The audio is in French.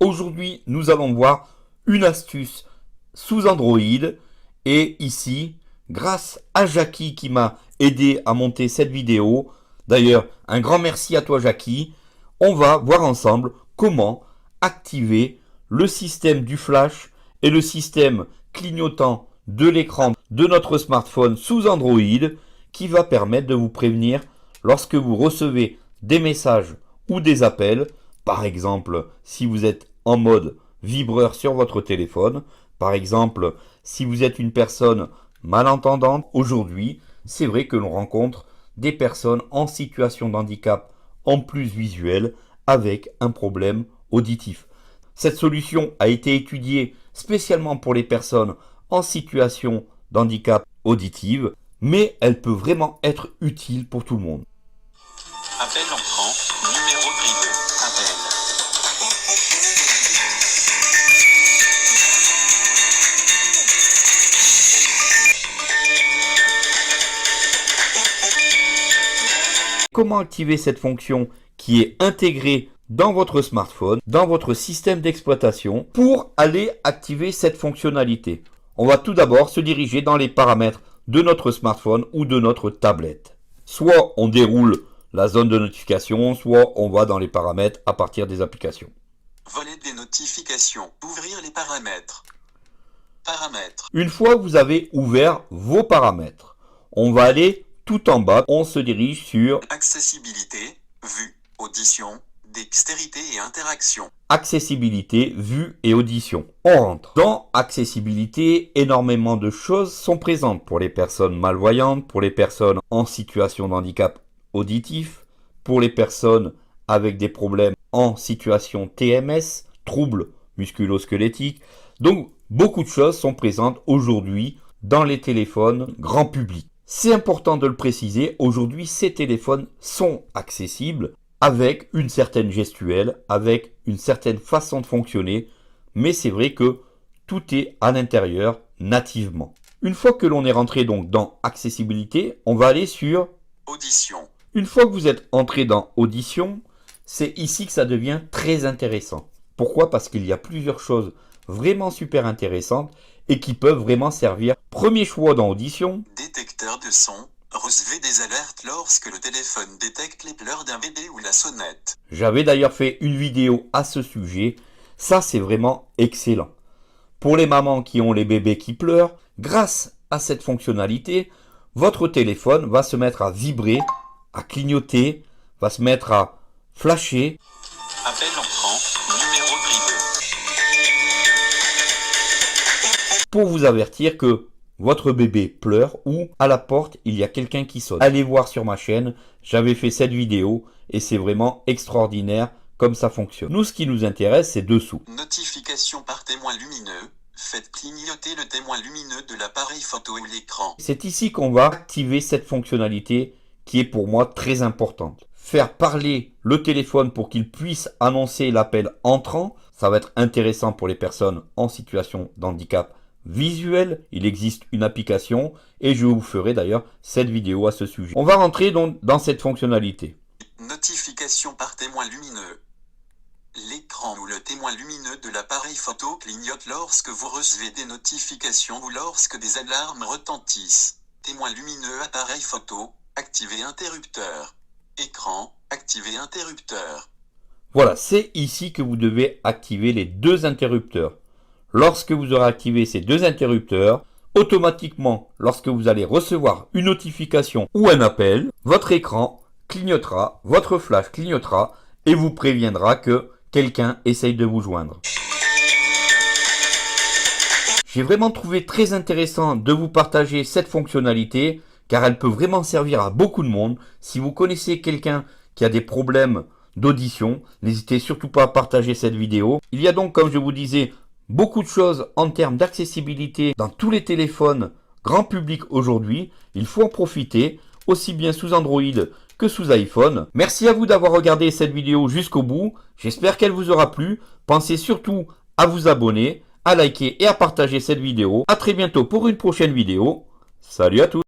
Aujourd'hui, nous allons voir une astuce sous Android. Et ici, grâce à Jackie qui m'a aidé à monter cette vidéo, d'ailleurs, un grand merci à toi Jackie, on va voir ensemble comment activer le système du flash et le système clignotant de l'écran de notre smartphone sous Android qui va permettre de vous prévenir lorsque vous recevez des messages ou des appels. Par exemple, si vous êtes en mode vibreur sur votre téléphone, par exemple, si vous êtes une personne malentendante, aujourd'hui, c'est vrai que l'on rencontre des personnes en situation de handicap en plus visuel avec un problème auditif. Cette solution a été étudiée spécialement pour les personnes en situation d'handicap auditif, mais elle peut vraiment être utile pour tout le monde. Appel entrant, numéro privé, appel. Comment activer cette fonction qui est intégrée dans votre smartphone, dans votre système d'exploitation, pour aller activer cette fonctionnalité? On va tout d'abord se diriger dans les paramètres de notre smartphone ou de notre tablette. Soit on déroule la zone de notification, soit on va dans les paramètres à partir des applications. Volet des notifications. Ouvrir les paramètres. Paramètres. Une fois que vous avez ouvert vos paramètres, on va aller tout en bas. On se dirige sur Accessibilité, vue, audition, dextérité et interaction. Accessibilité, vue et audition. On rentre. Dans accessibilité, énormément de choses sont présentes pour les personnes malvoyantes, pour les personnes en situation de handicap auditif, pour les personnes avec des problèmes en situation TMS, troubles musculo-squelettiques. Donc, beaucoup de choses sont présentes aujourd'hui dans les téléphones grand public. C'est important de le préciser, aujourd'hui, ces téléphones sont accessibles avec une certaine gestuelle, avec une certaine façon de fonctionner, mais c'est vrai que tout est à l'intérieur nativement. Une fois que l'on est rentré donc dans accessibilité, on va aller sur Audition. Une fois que vous êtes entré dans audition, c'est ici que ça devient très intéressant. Pourquoi? Parce qu'il y a plusieurs choses vraiment super intéressantes et qui peuvent vraiment servir. Premier choix dans audition. Détecteur de son. Recevez des alertes lorsque le téléphone détecte les pleurs d'un bébé ou la sonnette. J'avais d'ailleurs fait une vidéo à ce sujet. Ça, c'est vraiment excellent. Pour les mamans qui ont les bébés qui pleurent, grâce à cette fonctionnalité, votre téléphone va se mettre à vibrer, à clignoter, va se mettre à flasher. Appel entrant, numéro privé. Pour vous avertir que votre bébé pleure ou à la porte, il y a quelqu'un qui sonne. Allez voir sur ma chaîne, j'avais fait cette vidéo et c'est vraiment extraordinaire comme ça fonctionne. Nous, ce qui nous intéresse, c'est dessous. Notification par témoin lumineux. Faites clignoter le témoin lumineux de l'appareil photo ou l'écran. C'est ici qu'on va activer cette fonctionnalité qui est pour moi très importante. Faire parler le téléphone pour qu'il puisse annoncer l'appel entrant, ça va être intéressant pour les personnes en situation d'handicap visuel. Il existe une application et je vous ferai d'ailleurs cette vidéo à ce sujet. On va rentrer donc dans cette fonctionnalité. Notification par témoin lumineux. L'écran ou le témoin lumineux de l'appareil photo clignote lorsque vous recevez des notifications ou lorsque des alarmes retentissent. Témoin lumineux appareil photo, activer interrupteur. Écran, activer interrupteur. Voilà, c'est ici que vous devez activer les deux interrupteurs. Lorsque vous aurez activé ces deux interrupteurs, automatiquement, lorsque vous allez recevoir une notification ou un appel, votre écran clignotera, votre flash clignotera et vous préviendra que quelqu'un essaye de vous joindre. J'ai vraiment trouvé très intéressant de vous partager cette fonctionnalité car elle peut vraiment servir à beaucoup de monde. Si vous connaissez quelqu'un qui a des problèmes d'audition, n'hésitez surtout pas à partager cette vidéo. Il y a donc, comme je vous disais, beaucoup de choses en termes d'accessibilité dans tous les téléphones grand public aujourd'hui. Il faut en profiter, aussi bien sous Android que sous iPhone. Merci à vous d'avoir regardé cette vidéo jusqu'au bout. J'espère qu'elle vous aura plu. Pensez surtout à vous abonner, à liker et à partager cette vidéo. À très bientôt pour une prochaine vidéo. Salut à tous!